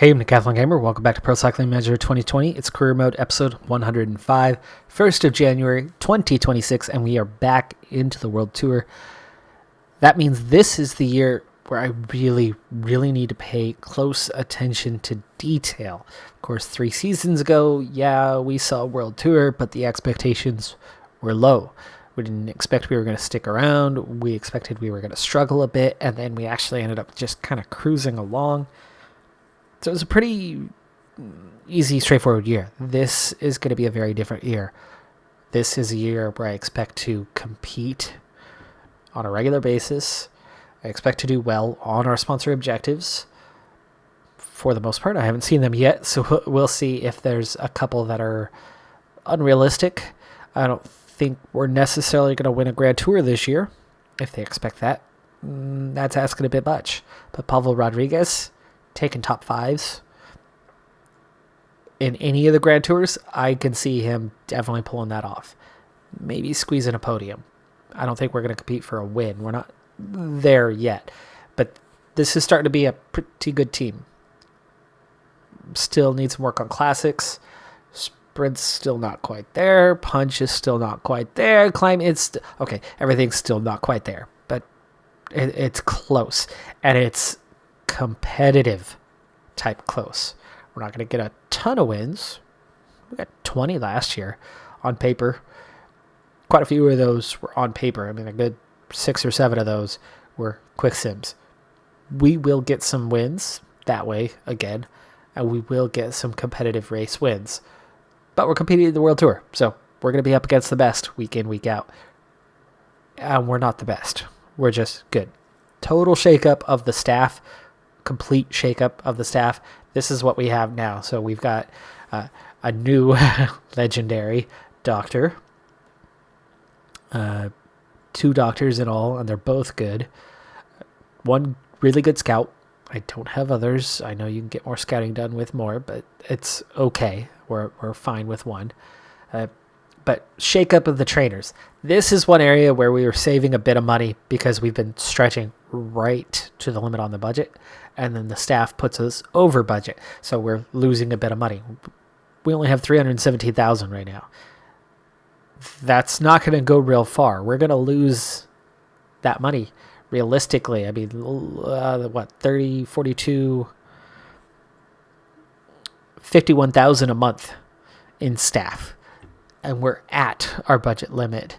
Hey, I'm Decathlon Gamer. Welcome back to Pro Cycling Manager 2020. It's Career Mode episode 105, 1st of January 2026, and we are back into the World Tour. That means this is the year where I really need to pay close attention to detail. Of course, 3 seasons ago, we saw World Tour, but the expectations were low. We didn't expect we were going to stick around. We expected we were going to struggle a bit, and then we actually ended up just kind of cruising along. So it was a pretty easy, straightforward year. This is going to be a very different year. This is a year where I expect to compete on a regular basis. I expect to do well on our sponsor objectives. For the most part, I haven't seen them yet, so we'll see if there's a couple that are unrealistic. I don't think we're necessarily going to win a Grand Tour this year. If they expect that, that's asking a bit much. But Pavel Rodriguez taking top 5s in any of the Grand Tours, I can see him definitely pulling that off. Maybe squeezing a podium. I don't think we're going to compete for a win. We're not there yet. But this is starting to be a pretty good team. Still need some work on classics. Sprint's still not quite there. Punch is still not quite there. Climb, okay, everything's still not quite there. But it's close. And it's competitive type close. We're not going to get a ton of wins. We got 20 last year on paper. Quite a few of those were on paper. I mean, a good 6 or 7 of those were quick sims. We will get some wins that way again, and we will get some competitive race wins. But we're competing in the World Tour, so we're going to be up against the best week in, week out. And we're not the best. We're just good. Total shakeup of the staff. Complete shakeup of the staff. This is what we have now. So we've got a new legendary doctor, 2 doctors in all, and they're both good. 1 really good scout. I don't have others. I know you can get more scouting done with more, but it's okay. We're fine with 1. But shakeup of the trainers. This is one area where we were saving a bit of money because we've been stretching right to the limit on the budget, and then the staff puts us over budget, so we're losing a bit of money. We only have $317,000 right now. That's not going to go real far. We're going to lose that money realistically. I mean, 30, 42, 51,000 a month in staff. And we're at our budget limit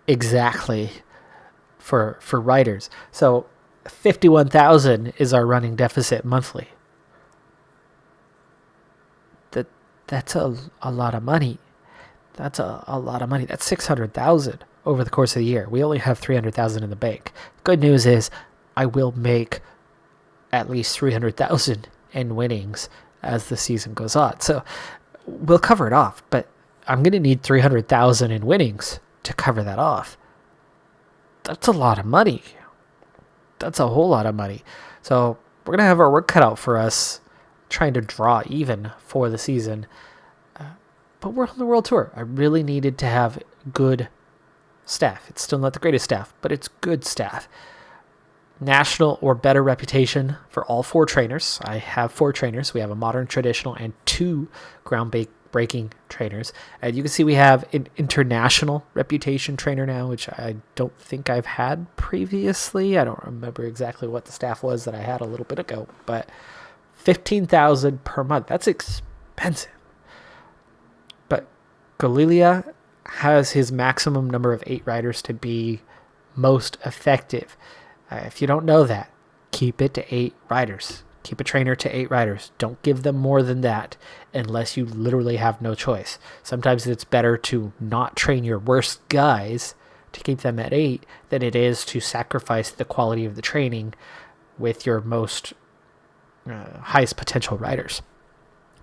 exactly for riders. So 51,000 is our running deficit monthly. That's a lot of money. That's a lot of money. That's 600,000 over the course of the year. We only have 300,000 in the bank. Good news is I will make at least 300,000 in winnings as the season goes on. So we'll cover it off, but I'm going to need 300,000 in winnings to cover that off. That's a lot of money. That's a whole lot of money. So we're going to have our work cut out for us trying to draw even for the season. But we're on the World Tour. I really needed to have good staff. It's still not the greatest staff, but it's good staff. National or better reputation for all 4 trainers. I have 4 trainers. We have a modern, traditional, and 2 groundbreaking trainers. And you can see we have an international reputation trainer now, which I don't think I've had previously. I don't remember exactly what the staff was that I had a little bit ago, but 15,000 per month. That's expensive. But Galilia has his maximum number of 8 riders to be most effective. If you don't know that, keep it to 8 riders. Keep a trainer to 8 riders. Don't give them more than that unless you literally have no choice. Sometimes it's better to not train your worst guys to keep them at 8 than it is to sacrifice the quality of the training with your most highest potential riders.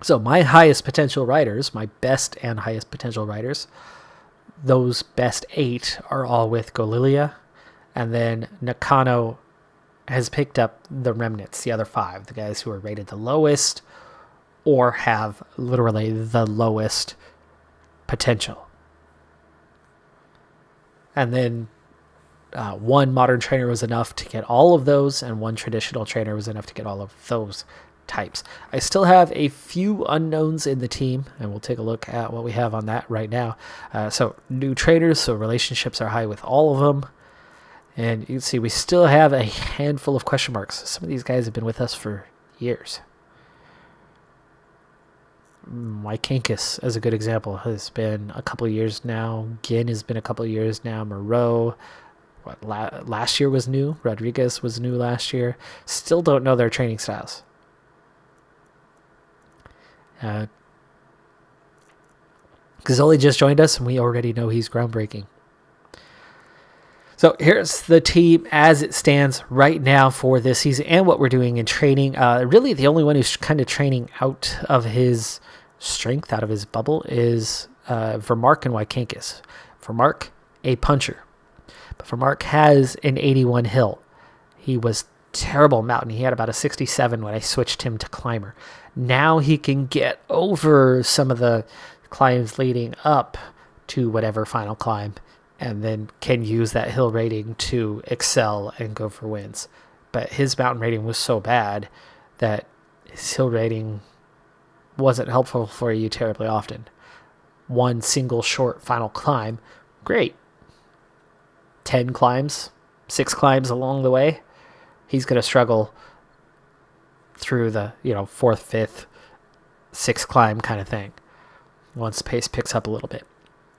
So my highest potential riders, my best and highest potential riders, those best 8 are all with Galilia. And then Nakano has picked up the remnants, the other 5, the guys who are rated the lowest or have literally the lowest potential. And then 1 modern trainer was enough to get all of those, and 1 traditional trainer was enough to get all of those types. I still have a few unknowns in the team, and we'll take a look at what we have on that right now. So new traders, so relationships are high with all of them. And you can see we still have a handful of question marks. Some of these guys have been with us for years. Mykankis, as a good example, has been a couple of years now. Ginn has been a couple of years now. Moreau, last year was new. Rodriguez was new last year. Still don't know their training styles. Gazzoli just joined us, and we already know he's groundbreaking. So here's the team as it stands right now for this season and what we're doing in training. Really, the only one who's kind of training out of his strength, out of his bubble, is Vermark and Mykankis. Vermark, a puncher. But Vermark has an 81 hill. He was terrible mountain. He had about a 67 when I switched him to climber. Now he can get over some of the climbs leading up to whatever final climb, and then can use that hill rating to excel and go for wins. But his mountain rating was so bad that his hill rating wasn't helpful for you terribly often. One single short final climb, great. 10 climbs, 6 climbs along the way, he's going to struggle through the, 4th, 5th, 6th climb kind of thing once the pace picks up a little bit.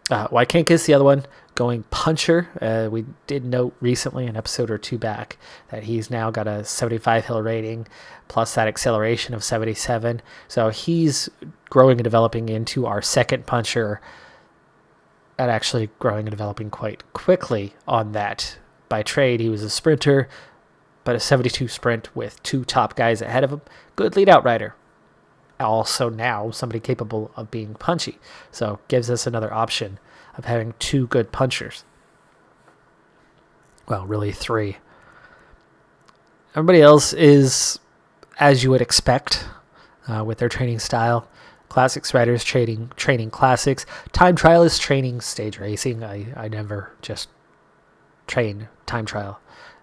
Mykankis, the other one, going puncher. We did note recently, an episode or two back, that he's now got a 75 hill rating plus that acceleration of 77. So he's growing and developing into our second puncher, and actually growing and developing quite quickly on that. By trade, he was a sprinter, but a 72 sprint with 2 top guys ahead of him. Good lead out rider. Also now somebody capable of being punchy. So gives us another option of having 2 good punchers. Well, really 3. Everybody else is as you would expect with their training style. Classics riders training classics. Time trialists training stage racing. I never just train time trial.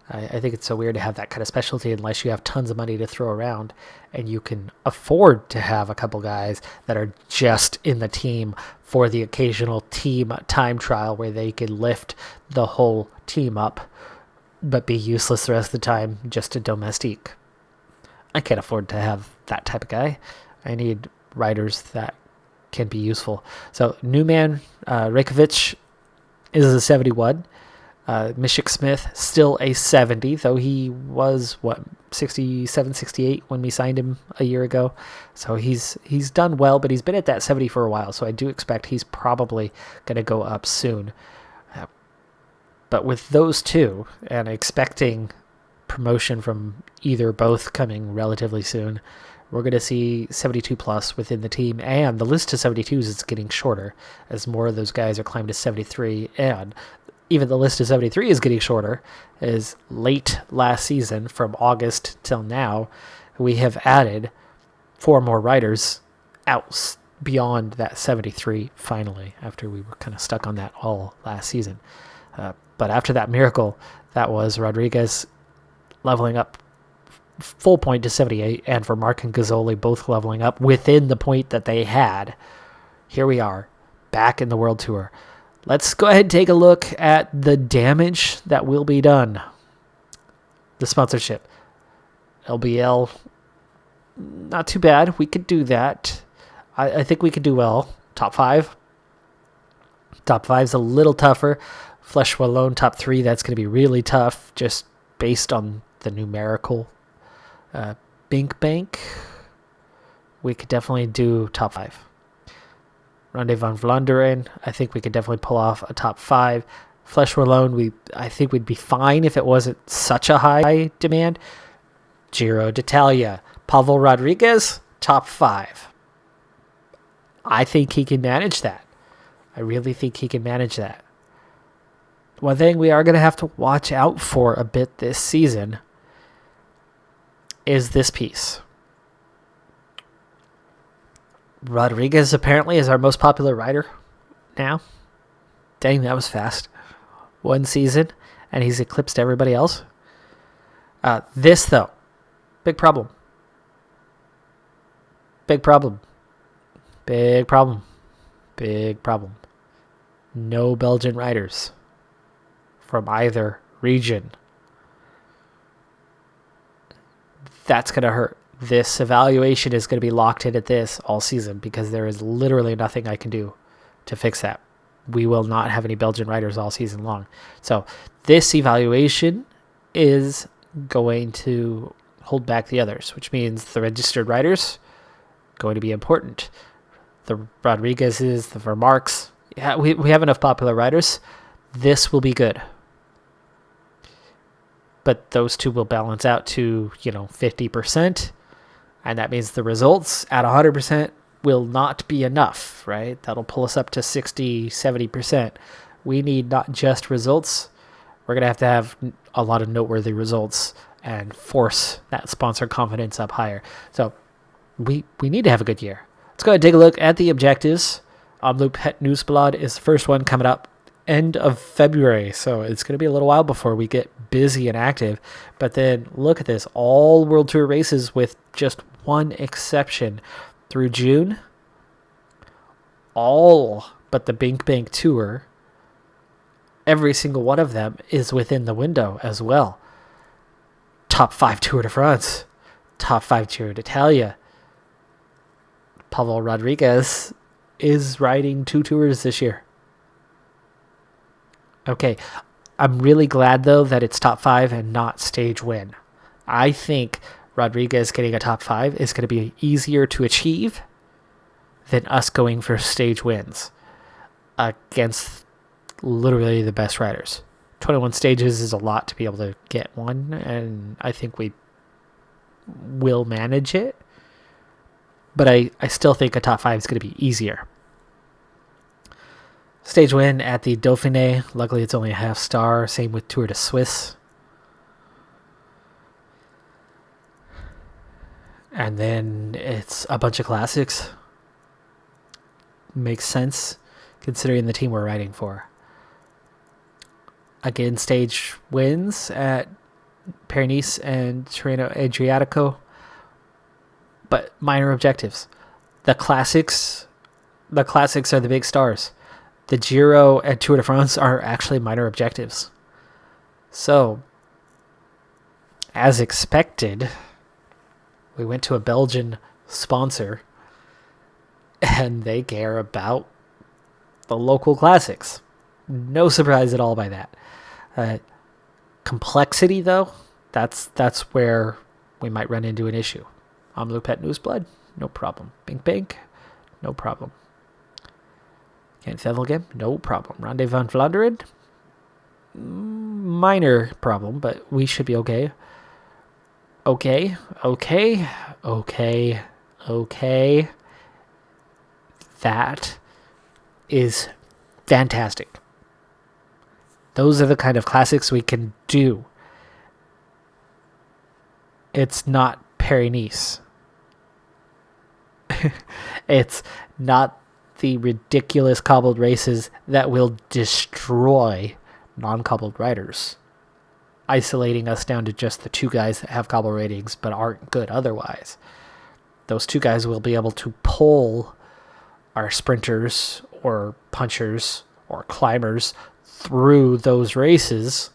I think it's so weird to have that kind of specialty unless you have tons of money to throw around and you can afford to have a couple guys that are just in the team for the occasional team time trial where they can lift the whole team up but be useless the rest of the time just a domestique. I can't afford to have that type of guy. I need riders that can be useful. So Newman, Rekovic is a 71. Mishik Smith, still a 70, though he was, 67, 68 when we signed him a year ago. So he's done well, but he's been at that 70 for a while, so I do expect he's probably going to go up soon. But with those two, and expecting promotion from either both coming relatively soon, we're going to see 72 plus within the team, and the list of 72s is getting shorter as more of those guys are climbed to 73, and even the list of 73 is getting shorter. As late last season, from August till now, we have added 4 more riders out beyond that 73 finally, after we were kind of stuck on that all last season. But after that miracle, that was Rodriguez leveling up full point to 78, and for Mark and Gazzoli both leveling up within the point that they had. Here we are, back in the World Tour. Let's go ahead and take a look at the damage that will be done. The sponsorship. LBL, not too bad. We could do that. I think we could do well. Top 5. Top 5's a little tougher. Flesh Wallone, top 3, that's going to be really tough just based on the numerical. Bink Bank, we could definitely do top 5. Ronde van Vlaanderen, I think we could definitely pull off a top 5. Flesh Wallone, I think we'd be fine if it wasn't such a high demand. Giro d'Italia, Pavel Rodriguez, top 5. I think he can manage that. I really think he can manage that. One thing we are going to have to watch out for a bit this season is this piece. Rodriguez apparently is our most popular rider now. Dang, that was fast. 1 season, and he's eclipsed everybody else. This, though, big problem. Big problem. Big problem. Big problem. No Belgian riders from either region. That's going to hurt. This evaluation is going to be locked in at this all season because there is literally nothing I can do to fix that. We will not have any Belgian riders all season long. So this evaluation is going to hold back the others, which means the registered riders going to be important. The Rodriguez's, the Vermarks. Yeah, we have enough popular riders. This will be good. But those two will balance out to, 50%. And that means the results at 100% will not be enough, right? That'll pull us up to 60, 70%. We need not just results. We're going to have a lot of noteworthy results and force that sponsor confidence up higher. So we need to have a good year. Let's go ahead and take a look at the objectives. Omloop Het Nieuwsblad is the first one coming up end of February. So it's going to be a little while before we get busy and active. But then look at this. All World Tour races with just one exception through June. All but the Bink Bank Tour. Every single one of them is within the window as well. Top 5 Tour de France. Top 5 Tour d'Italia. Pavel Rodriguez is riding 2 tours this year. Okay, I'm really glad, though, that it's top 5 and not stage win. I think Rodriguez getting a top 5 is going to be easier to achieve than us going for stage wins against literally the best riders. 21 stages is a lot to be able to get one, and I think we will manage it. But I still think a top 5 is going to be easier. Stage win at the Dauphiné. Luckily, it's only a half star. Same with Tour de Suisse. And then it's a bunch of classics. Makes sense considering the team we're riding for. Again, stage wins at Paris and Tirreno Adriatico. But minor objectives. The classics are the big stars. The Giro and Tour de France are actually minor objectives. So, as expected, we went to a Belgian sponsor and they care about the local classics. No surprise at all by that. Complexity, though, that's where we might run into an issue. Omloop Het Nieuwsblad, no problem. Bink Bank, no problem. Kent Vevelgem, no problem. Ronde van Vlaanderen, minor problem, but we should be okay. Okay. That is fantastic. Those are the kind of classics we can do. It's not Paris-Nice. It's not the ridiculous cobbled races that will destroy non-cobbled riders, isolating us down to just the 2 guys that have cobble ratings but aren't good otherwise. Those 2 guys will be able to pull our sprinters or punchers or climbers through those races,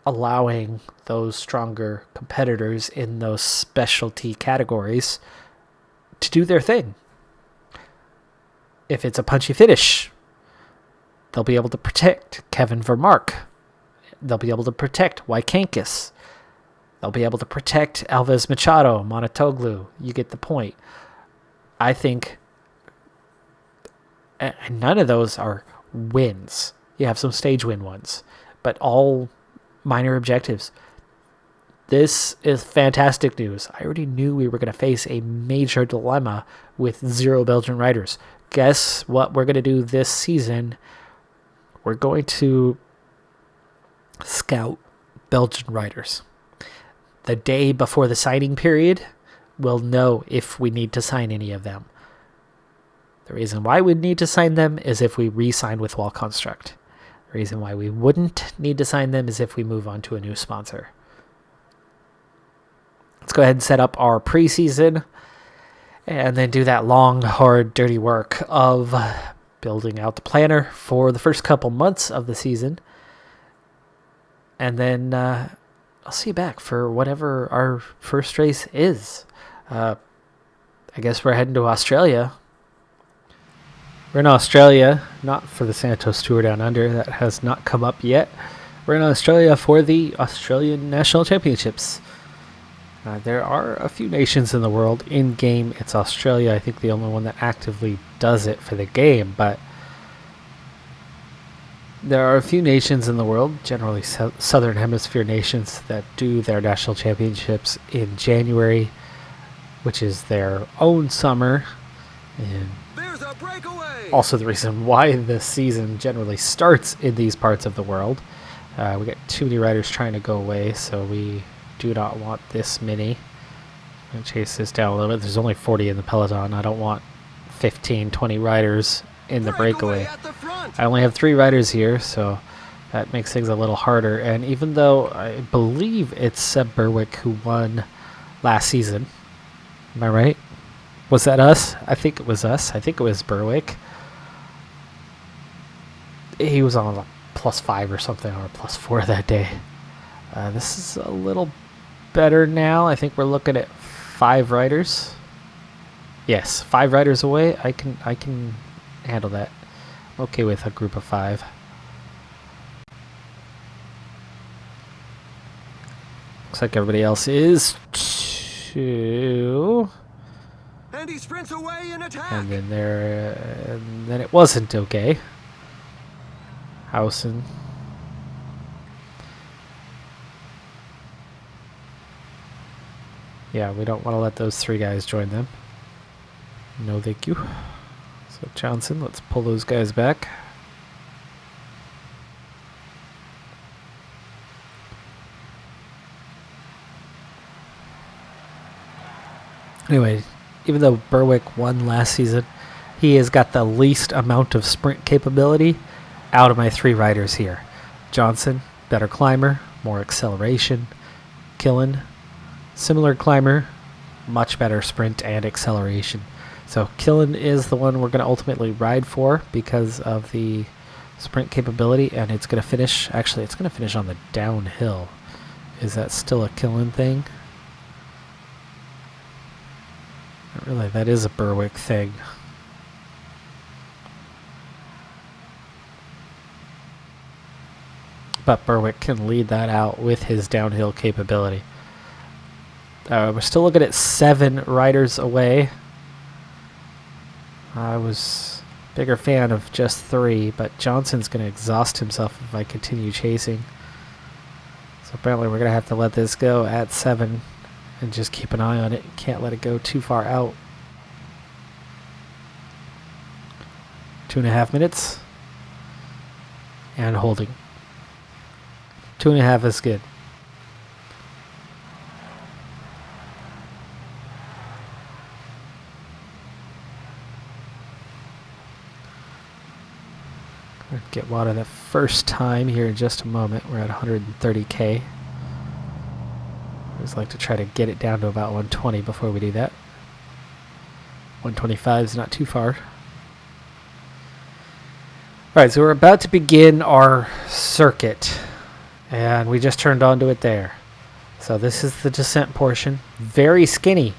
allowing those stronger competitors in those specialty categories to do their thing. If it's a punchy finish, they'll be able to protect Kevin Vermark. They'll be able to protect Wykankis. They'll be able to protect Alves Machado, Monotoglu. You get the point. I think none of those are wins. You have some stage win ones, but all minor objectives. This is fantastic news. I already knew we were going to face a major dilemma with 0 Belgian riders. Guess what we're going to do this season? We're going to scout Belgian riders. The day before the signing period, we'll know if we need to sign any of them. The reason why we'd need to sign them is if we re-sign with Wall Construct. The reason why we wouldn't need to sign them is if we move on to a new sponsor. Let's go ahead and set up our preseason. and then do that long, hard, dirty work of building out the planner for the first couple months of the season. And then I'll see you back for whatever our first race is. I guess we're heading to Australia. We're in Australia, not for the Santos Tour Down Under. That has not come up yet. We're in Australia for the Australian National Championships. There are a few nations in the world. In game, it's Australia. I think the only one that actively does it for the game. But there are a few nations in the world, generally Southern Hemisphere nations, that do their national championships in January, which is their own summer. And also the reason why the season generally starts in these parts of the world. We got too many riders trying to go away, so we do not want this many. I'm going to chase this down a little bit. There's only 40 in the Peloton. I don't want 15, 20 riders in the breakaway. I only have 3 riders here, so that makes things a little harder. And even though I believe it's Seb Berwick who won last season, am I right? Was that us? I think it was us. I think it was Berwick. He was on a +5 or something, or +4 that day. This is a little better now. I think we're looking at 5 riders. Yes, 5 riders away. I can handle that. I'm okay with a group of 5. Looks like everybody else is too. And he sprints away in attack. And then it wasn't okay. Housen. Yeah, we don't want to let those 3 guys join them. No, thank you. So Johnson, let's pull those guys back. Anyway, even though Berwick won last season, he has got the least amount of sprint capability out of my 3 riders here. Johnson, better climber, more acceleration. Killen, similar climber, much better sprint and acceleration. So Killen is the one we're going to ultimately ride for because of the sprint capability, and it's going to finish, actually it's going to finish on the downhill. Is that still a Killen thing? Not really, that is a Berwick thing. But Berwick can lead that out with his downhill capability. We're still looking at 7 riders away. I was a bigger fan of just 3, but Johnson's going to exhaust himself if I continue chasing. So apparently we're going to have to let this go at 7 and just keep an eye on it. Can't let it go too far out. 2.5 minutes. And holding. 2.5 is good. Get water the first time here in just a moment. We're at 130k. I always like to try to get it down to about 120 before we do that. 125 is not too far. Alright, so we're about to begin our circuit. And we just turned onto it there. So this is the descent portion. Very skinny.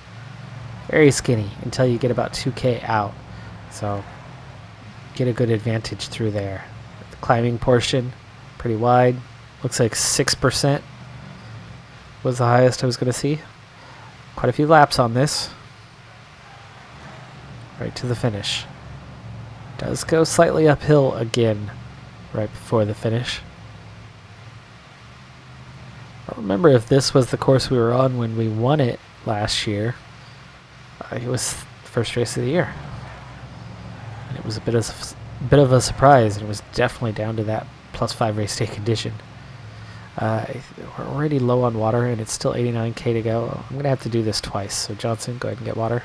Very skinny until you get about 2k out. So get a good advantage through there. The climbing portion, pretty wide. Looks like 6% was the highest I was going to see. Quite a few laps on this. Right to the finish. Does go slightly uphill again right before the finish. I don't remember if this was the course we were on when we won it last year. It was the first race of the year. And it was a bit of a surprise, and it was definitely down to that +5 race day condition. We're already low on water, and it's still 89k to go. I'm going to have to do this twice. So Johnson, go ahead and get water.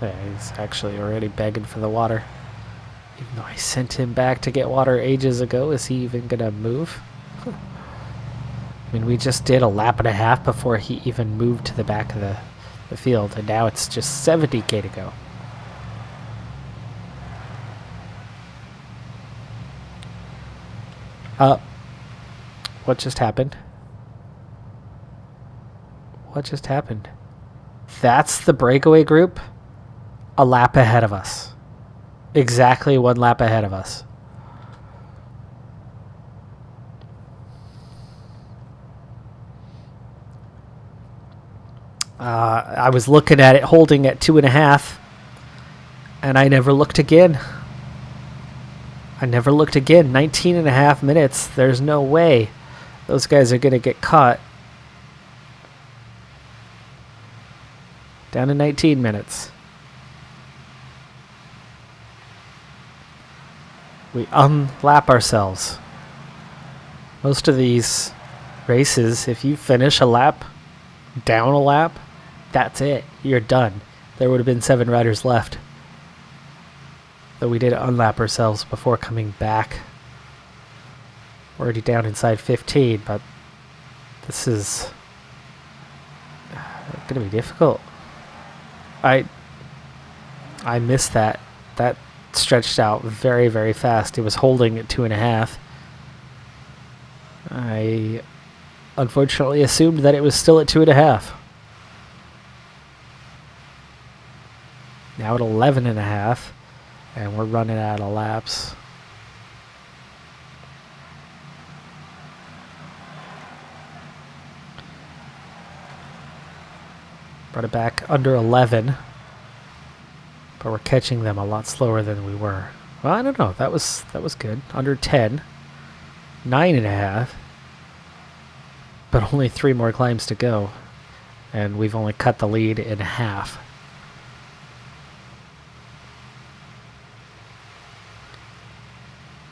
Yeah, he's actually already begging for the water. Even though I sent him back to get water ages ago, is he even going to move? I mean, we just did a lap and a half before he even moved to the back of the field, and now it's just 70K to go. What just happened? What just happened? That's the breakaway group a lap ahead of us. Exactly one lap ahead of us. I was looking at it holding at 2.5, and I never looked again. 19.5 minutes. There's no way those guys are going to get caught. Down to 19 minutes. We unlap ourselves. Most of these races, if you finish a lap, down a lap, that's it. You're done. There would have been 7 riders left. Though we did unlap ourselves before coming back. We're already down inside 15, but this is going to be difficult. I missed that. That stretched out very, very fast. It was holding at 2.5. I unfortunately assumed that it was still at 2.5. Now at 11.5, and we're running out of laps. Brought it back under 11, but we're catching them a lot slower than we were. Well, I don't know. That was good. Under 10, 9.5, but only 3 more climbs to go, and we've only cut the lead in half.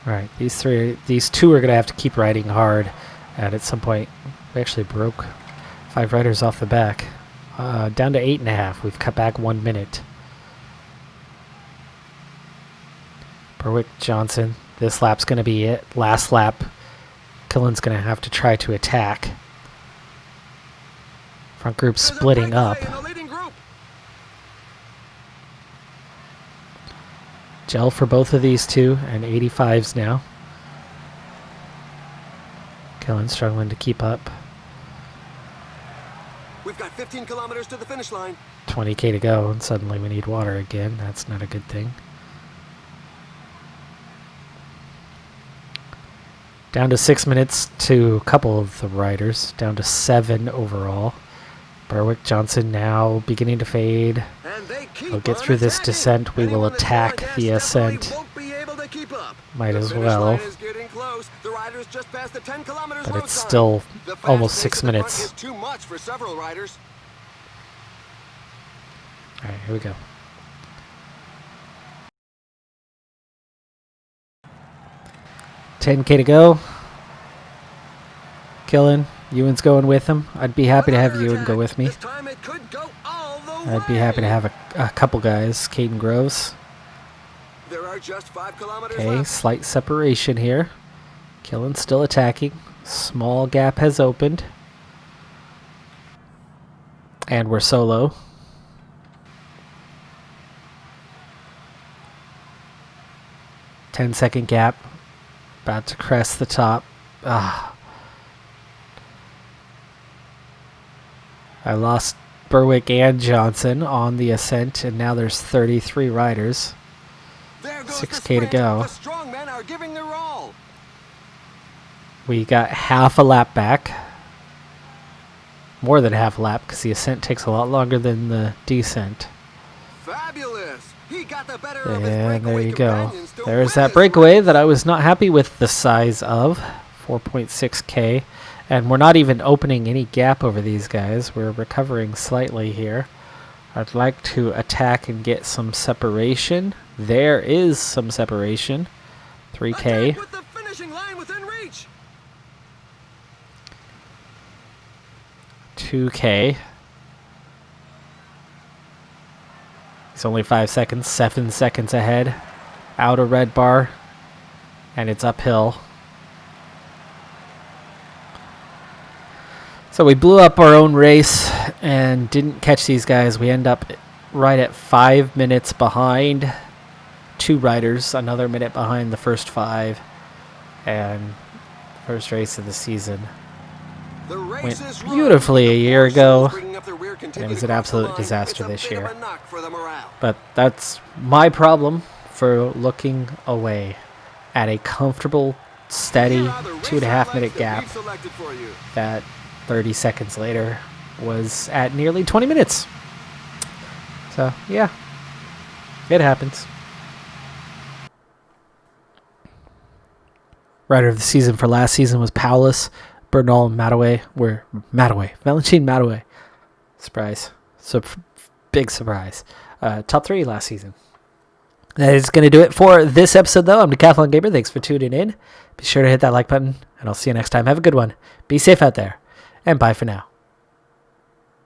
All right, these two are gonna have to keep riding hard, and at some point, we actually broke 5 riders off the back. Down to 8.5. We've cut back 1 minute. Berwick, Johnson. This lap's going to be it. Last lap. Killen's going to have to try to attack. Front group splitting up. Gel for both of these two, and 85s now. Killen struggling to keep up. We've got 15 kilometers to the finish line. 20K to go, and suddenly we need water again. That's not a good thing. Down to 6 minutes to a couple of the riders. Down to 7 overall. Berwick, Johnson now beginning to fade. We'll get through this descent. We will attack the ascent. Might as well. But it's still almost 6 minutes. Alright, here we go. $10K to go. Killen, Ewan's going with him. I'd be happy to have Ewan go with me. I'd be happy to have a couple guys. Caden Groves. Okay, slight separation here. Killen still attacking. Small gap has opened. And we're solo. Ten-second gap. About to crest the top. I lost Berwick and Johnson on the ascent, and now there's 33 riders. 6K to go. We got half a lap back. More than half a lap, because the ascent takes a lot longer than the descent. Fabulous. He got the better of his there you go. There's that breakaway that I was not happy with the size of. 4.6K. And we're not even opening any gap over these guys. We're recovering slightly here. I'd like to attack and get some separation. There is some separation. 3K. 2K. It's only 5 seconds. 7 seconds ahead. Outer red bar. And it's uphill. So we blew up our own race and didn't catch these guys. We end up right at 5 minutes behind 2 riders, another minute behind the first 5, and first race of the season. Went beautifully a year ago, and it was an absolute disaster this year. But that's my problem for looking away at a comfortable, steady 2.5 minute gap that 30 seconds later was at nearly 20 minutes. So, yeah, it happens. Rider of the season for last season was Paulus. Bernal and Valentin Mataway. Surprise. Big surprise. Top 3 last season. That is going to do it for this episode, though. I'm Decathlon Gamer. Thanks for tuning in. Be sure to hit that like button, and I'll see you next time. Have a good one. Be safe out there, and bye for now.